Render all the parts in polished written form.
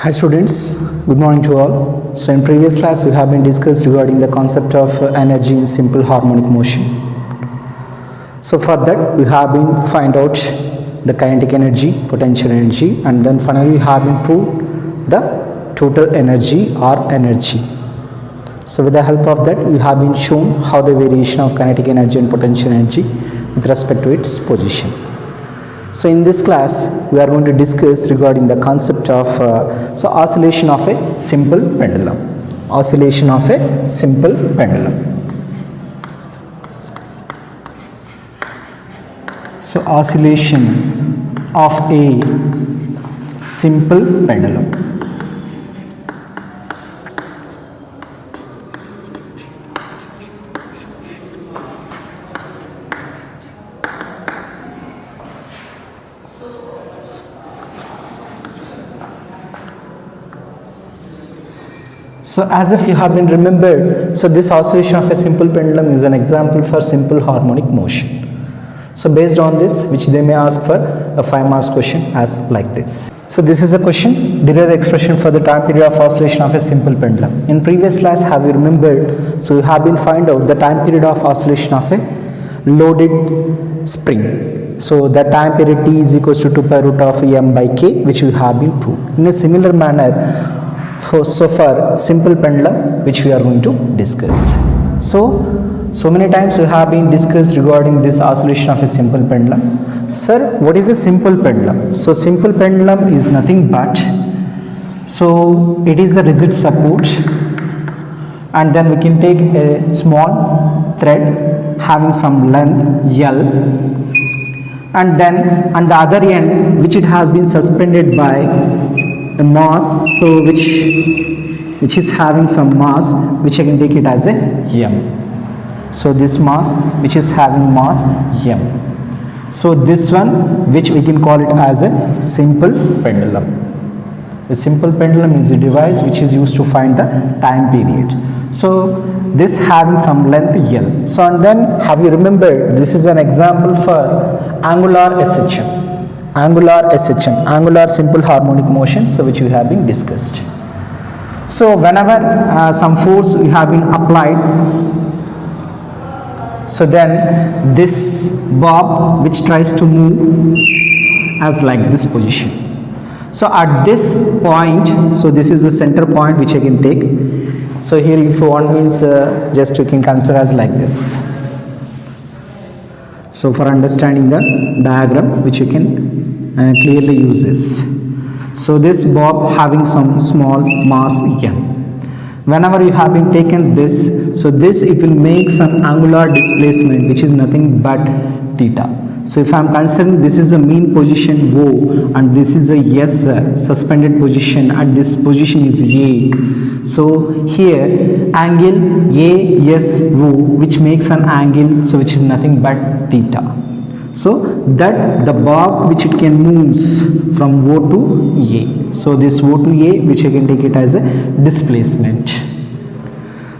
Hi students, good morning to all. So in previous class we have been discussed regarding the concept of energy in simple harmonic motion. So for that we have been find out the kinetic energy, potential energy, and then finally we have been proved the total energy or energy. So with the help of that we have been shown how the variation of kinetic energy and potential energy with respect to its position. So in this class we are going to discuss regarding the concept of oscillation of a simple pendulum. Oscillation of a simple pendulum. So oscillation of a simple pendulum. So as if you have been remembered, so this oscillation of a simple pendulum is an example for simple harmonic motion. So based on this, which they may ask for a 5 marks question as like this. So this is a question, derive the expression for the time period of oscillation of a simple pendulum. In previous class, have you remembered, so you have been find out the time period of oscillation of a loaded spring. So the time period T is equals to 2 pi root of M by K, which you have been proved. In a similar manner, so far simple pendulum which we are going to discuss. So many times we have been discussed regarding this oscillation of a simple pendulum. Sir, what is a simple pendulum? So simple pendulum is nothing but, so it is a rigid support and then we can take a small thread having some length L, and then on the other end which it has been suspended by a mass, so which is having some mass which I can take it as a M. So this mass which is having mass M. So this one which we can call it as a simple pendulum. A simple pendulum is a device which is used to find the time period. So this having some length L. So and then have you remembered, this is an example for angular SHM. Angular simple harmonic motion, so which we have been discussed. So whenever some force we have been applied, so then this bob which tries to move as like this position. So at this point, so this is the center point which I can take. So here if you want means just you can consider as like this. So for understanding the diagram which you can clearly use this. So this bob having some small mass M. Whenever you have been taken this, so this it will make some angular displacement which is nothing but theta. So if I am considering this is the mean position O and this is a S suspended position and this position is A. So here angle ASO which makes an angle, so which is nothing but theta. So that the bob which it can moves from O to A. So this O to A which I can take it as a displacement.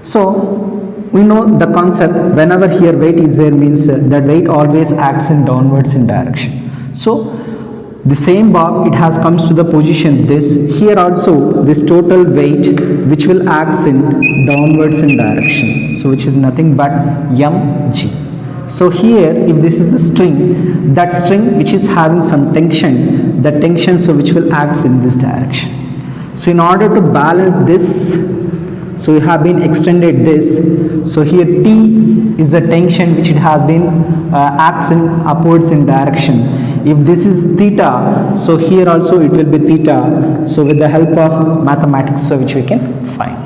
So we know the concept, whenever here weight is there means that weight always acts in downwards in direction. So the same bob it has comes to the position this, here also this total weight which will acts in downwards in direction, so which is nothing but mg. So here if this is a string, that string which is having some tension, the tension so which will acts in this direction. So in order to balance this, so we have been extended this, so here T is the tension which it has been acts in upwards in direction. If this is theta, so here also it will be theta. So with the help of mathematics, so which we can find.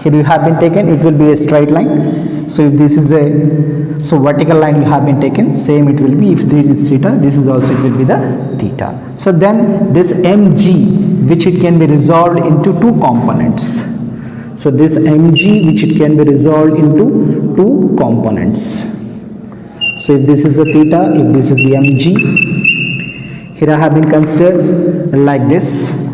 Here you have been taken, it will be a straight line. So if this is a, so vertical line you have been taken, same it will be, if this is theta, this is also it will be the theta. So then this mg which it can be resolved into two components. So this mg which it can be resolved into two components. So if this is the theta, if this is the mg, here I have been considered like this.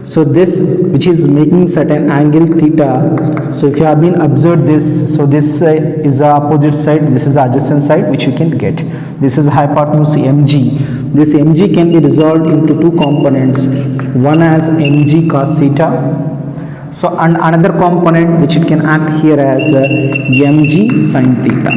So this which is making certain angle theta. So if you have been observed this, so this is the opposite side, this is the adjacent side which you can get. This is hypotenuse mg. This mg can be resolved into two components, one as mg cos theta, so and another component which it can act here as mg sin theta.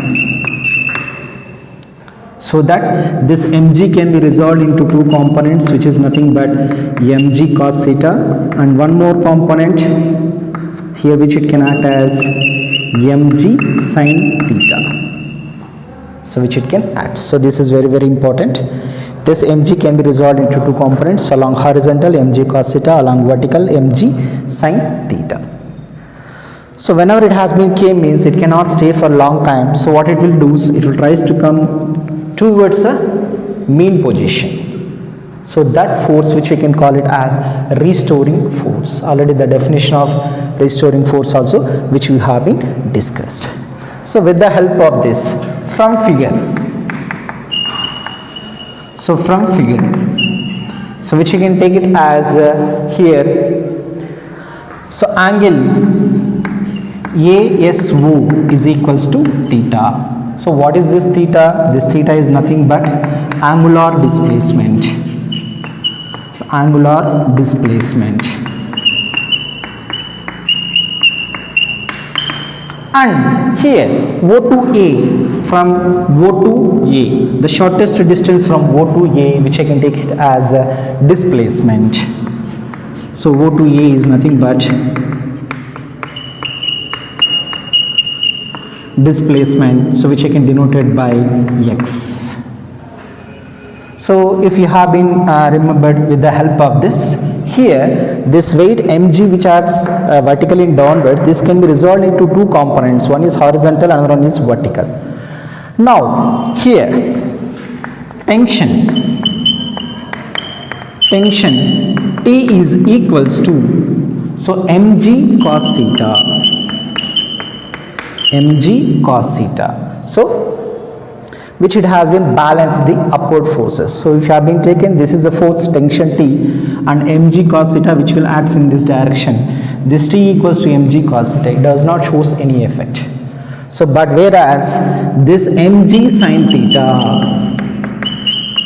So that this mg can be resolved into two components which is nothing but mg cos theta, and one more component here which it can act as mg sin theta. So which it can act. So this is very important. This mg can be resolved into two components, along horizontal mg cos theta, along vertical mg sin theta. So whenever it has been k means it cannot stay for a long time. So what it will do is it will tries to come towards a mean position. So that force which we can call it as restoring force. Already the definition of restoring force also which we have been discussed. So with the help of this from figure, so which you can take it as here, so angle ASO is equals to theta. So what is this theta? This theta is nothing but angular displacement. So angular displacement. And here O to A, from O to A, the shortest distance from O to A which I can take it as displacement. So O to A is nothing but displacement, so which I can denote it by x. So if you have been remembered with the help of this, here this weight mg which acts vertically and downwards, this can be resolved into two components, one is horizontal, another one is vertical. Now here tension T is equals to, so mg cos theta, mg cos theta, so which it has been balanced the upward forces. So if you have been taken, this is the force tension T and mg cos theta which will act in this direction, this T equals to mg cos theta, it does not shows any effect. So but whereas this mg sin theta,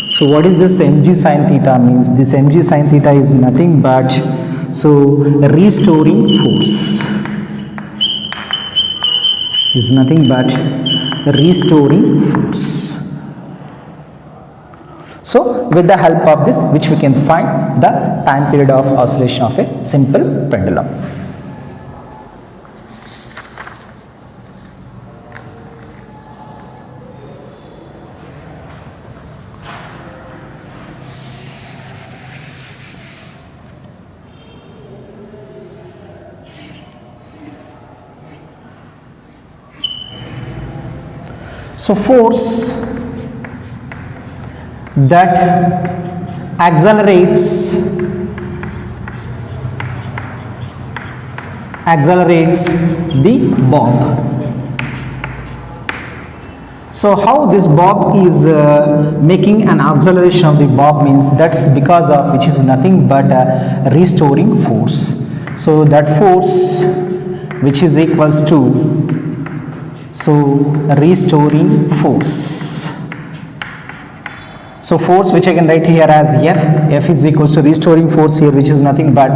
so what is this mg sin theta means? This mg sin theta is nothing but, so restoring force, is nothing but restoring force. So with the help of this which we can find the time period of oscillation of a simple pendulum. So force that accelerates the bob. So how this bob is making an acceleration of the bob means, that's because of which is nothing but restoring force. So that force which is equals to, so restoring force. So force which I can write here as F is equals to restoring force here which is nothing but,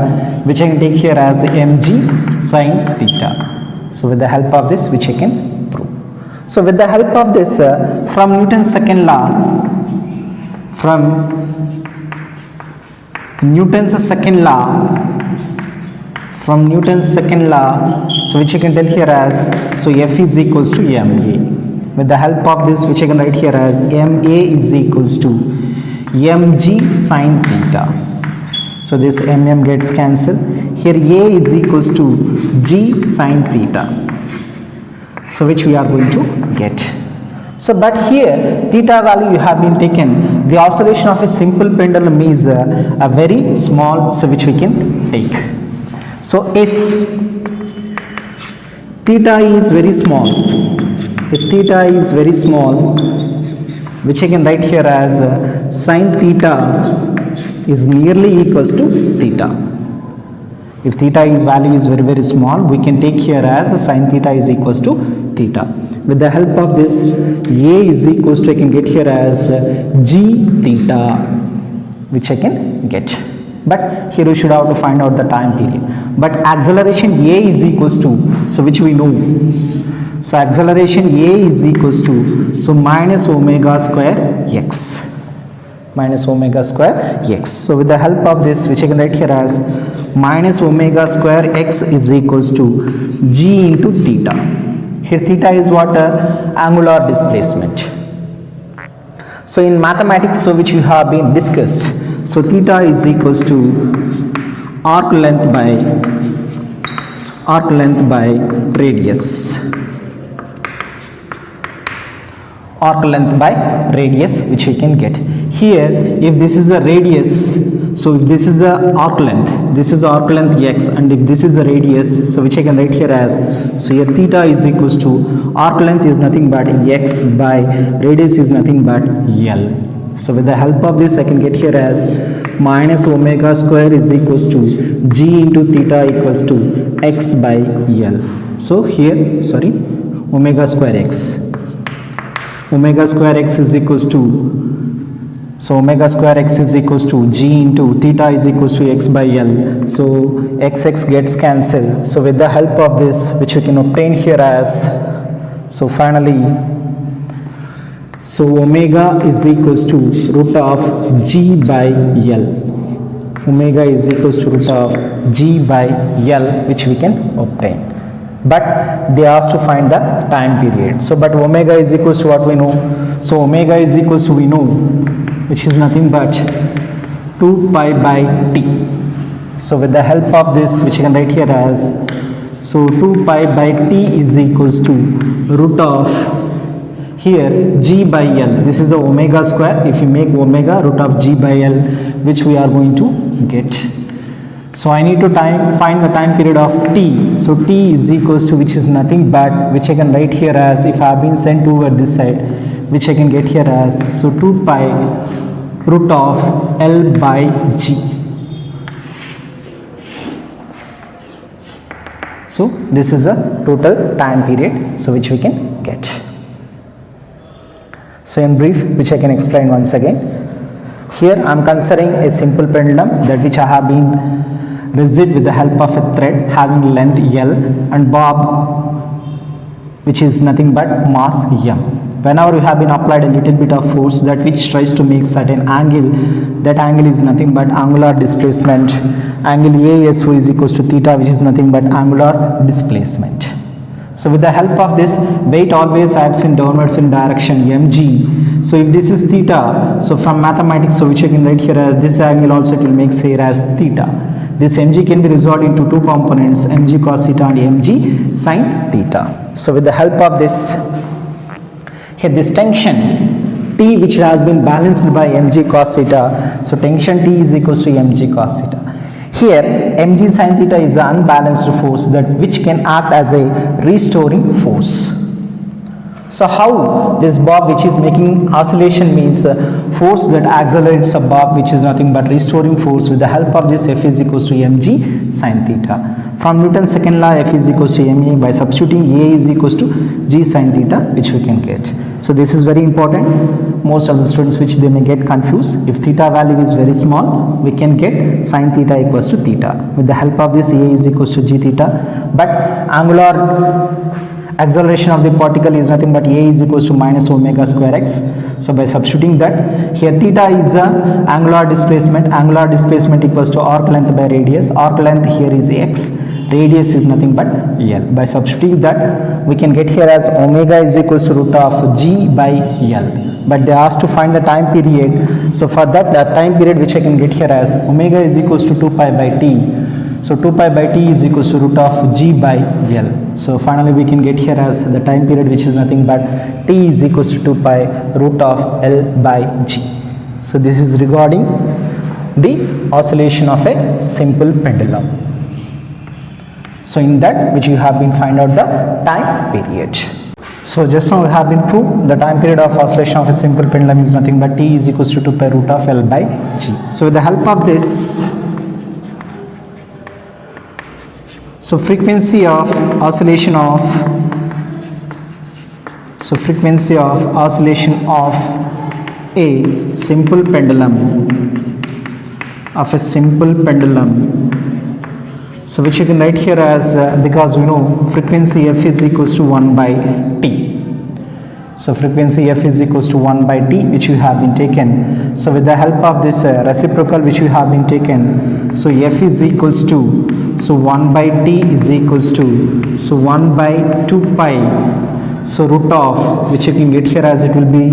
which I can take here as mg sin theta. So with the help of this which I can prove. So with the help of this from Newton's second law, so which you can tell here as, so F is equals to ma. With the help of this which I can write here as ma is equals to mg sin theta. So this mm gets cancelled. Here a is equals to g sin theta. So which we are going to get. So but here theta value you have been taken, the oscillation of a simple pendulum is a very small, so which we can take. So if theta is very small, which I can write here as sin theta is nearly equals to theta. If theta is value is very very small, we can take here as sin theta is equals to theta. With the help of this, A is equals to, I can get here as g theta, which I can get. But here we should have to find out the time period. But acceleration A is equals to, so which we know. So acceleration A is equals to, so minus omega square x. Minus omega square x. So with the help of this, which I can write here as minus omega square x is equals to g into theta. Here theta is what? Angular displacement. So in mathematics, so which you have been discussed, so theta is equals to arc length by radius. Arc length by radius, which we can get. Here, if this is a radius, so if this is a arc length, this is arc length x, and if this is a radius, so which I can write here as, so here theta is equals to arc length is nothing but x by radius is nothing but L. So with the help of this, I can get here as minus omega square is equals to g into theta equals to x by L. So here, sorry, omega square x. Omega square x is equals to, so omega square x is equals to g into theta is equals to x by L. So x gets cancelled. So with the help of this, which you can obtain here as, so finally, so omega is equals to root of g by L. Omega is equals to root of g by L, which we can obtain. But they asked to find the time period. So but omega is equals to what we know. So omega is equals to, we know, which is nothing but 2 pi by t. So with the help of this, which you can write here as, so 2 pi by t is equals to root of, here g by L. This is the omega square. If you make omega root of g by L, which we are going to get. So I need to find the time period of t. So t is equals to, which is nothing but, which I can write here as, if I have been sent over this side, which I can get here as, so 2 pi root of L by g. So this is a total time period, so which we can get. So in brief, which I can explain once again. Here I am considering a simple pendulum that which I have been rigid with the help of a thread having length L and bob, which is nothing but mass m. Whenever you have been applied a little bit of force that which tries to make certain angle, that angle is nothing but angular displacement. Angle ASO is equals to theta, which is nothing but angular displacement. So with the help of this, weight always acts in downwards in direction mg. So if this is theta, so from mathematics, so which I can write here as this angle also it will make here as theta. This mg can be resolved into two components, mg cos theta and mg sin theta. So with the help of this, here this tension T which has been balanced by mg cos theta, so tension T is equals to mg cos theta. Here mg sin theta is the unbalanced force that which can act as a restoring force. So how this bob which is making oscillation means force that accelerates a bob which is nothing but restoring force. With the help of this, F is equals to mg sin theta. From Newton's second law, F is equals to ma, by substituting A is equals to g sin theta, which we can get. So this is very important. Most of the students which they may get confused. If theta value is very small, we can get sin theta equals to theta. With the help of this, A is equals to g theta. But angular acceleration of the particle is nothing but A is equals to minus omega square x. So by substituting that, here theta is the angular displacement equals to arc length by radius. Arc length here is x, radius is nothing but L. By substituting that, we can get here as omega is equals to root of g by L. But they asked to find the time period. So for that, the time period which I can get here as omega is equals to 2 pi by t. So 2 pi by t is equals to root of g by L. So finally we can get here as the time period which is nothing but t is equals to 2 pi root of L by g. So this is regarding the oscillation of a simple pendulum. So in that which you have been find out the time period. So just now we have been proved the time period of oscillation of a simple pendulum is nothing but t is equals to 2 pi root of L by g. So with the help of this, So frequency of oscillation of a simple pendulum so which you can write here as because we know frequency f is equals to 1 by t. So frequency f is equals to 1 by t which you have been taken. So with the help of this reciprocal which you have been taken, so f is equals to, so 1 by t is equals to, so 1 by 2 pi, so root of, which you can get here as it will be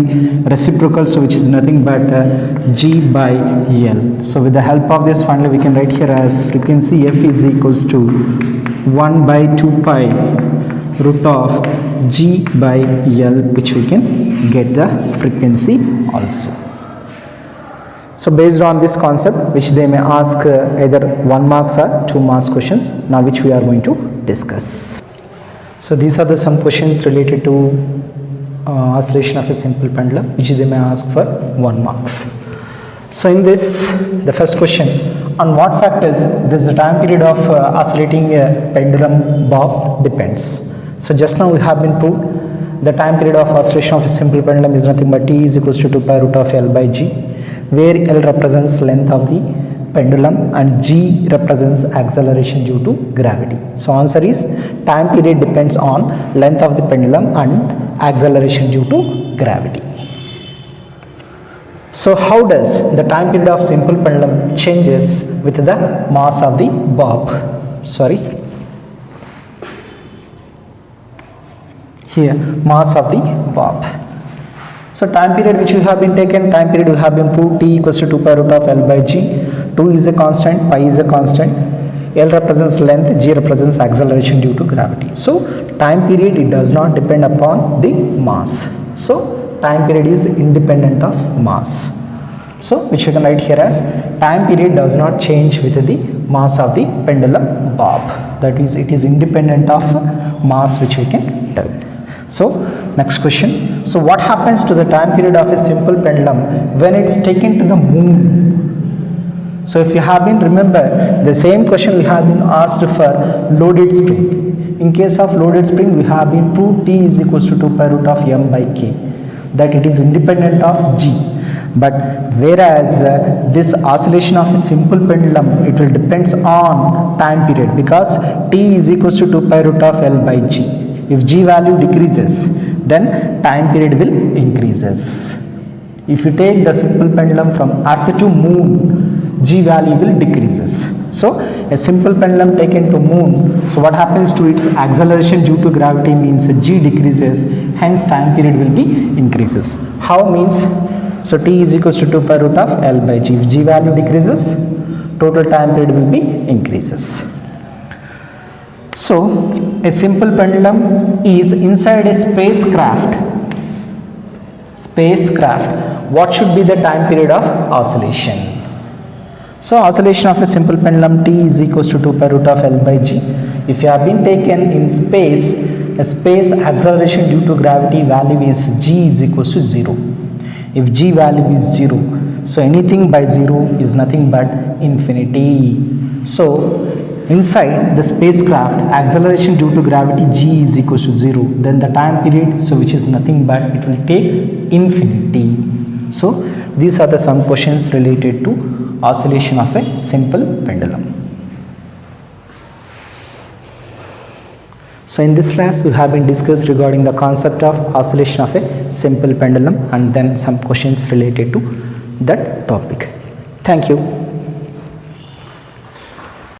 reciprocal, so which is nothing but g by L. So with the help of this finally we can write here as frequency f is equals to 1 by 2 pi root of g by L, which we can get the frequency also. So based on this concept, which they may ask either 1 marks or 2 marks questions, now which we are going to discuss. So these are some questions related to oscillation of a simple pendulum, which they may ask for 1 marks. So in this, the first question, on what factors does the time period of oscillating a pendulum bob depends? So just now we have been proved the time period of oscillation of a simple pendulum is nothing but t is equals to 2 pi root of L by g, where L represents length of the pendulum and g represents acceleration due to gravity. So answer is time period depends on length of the pendulum and acceleration due to gravity. So how does the time period of simple pendulum changes with the mass of the bob? Here mass of the bob. So time period which you have been taken, time period you have been proved t equals to 2 pi root of L by g. 2 is a constant, pi is a constant, L represents length, g represents acceleration due to gravity. So time period, it does not depend upon the mass. So time period is independent of mass. So which you can write here as time period does not change with the mass of the pendulum bob. That is, it is independent of mass, which we can tell. So next question. So what happens to the time period of a simple pendulum when it's taken to the moon? So if you have been remember the same question we have been asked for loaded spring. In case of loaded spring we have been proved t is equals to 2 pi root of m by k, that it is independent of g. But whereas this oscillation of a simple pendulum, it will depends on time period because t is equals to 2 pi root of L by g. If g value decreases, then time period will increases. If you take the simple pendulum from earth to moon, g value will decreases. So a simple pendulum taken to moon, so what happens to its acceleration due to gravity means g decreases, hence time period will be increases. How means? So t is equals to 2 pi root of L by g. If g value decreases, total time period will be increases. So a simple pendulum is inside a spacecraft. What should be the time period of oscillation? So oscillation of a simple pendulum t is equals to 2 pi root of L by g. If you have been taken in space, a space acceleration due to gravity value is g is equals to 0. If g value is 0, so anything by 0 is nothing but infinity. So inside the spacecraft, acceleration due to gravity g is equals to 0, then the time period, so which is nothing but it will take infinity. So these are the some questions related to oscillation of a simple pendulum. So in this class we have been discussed regarding the concept of oscillation of a simple pendulum and then some questions related to that topic. Thank you.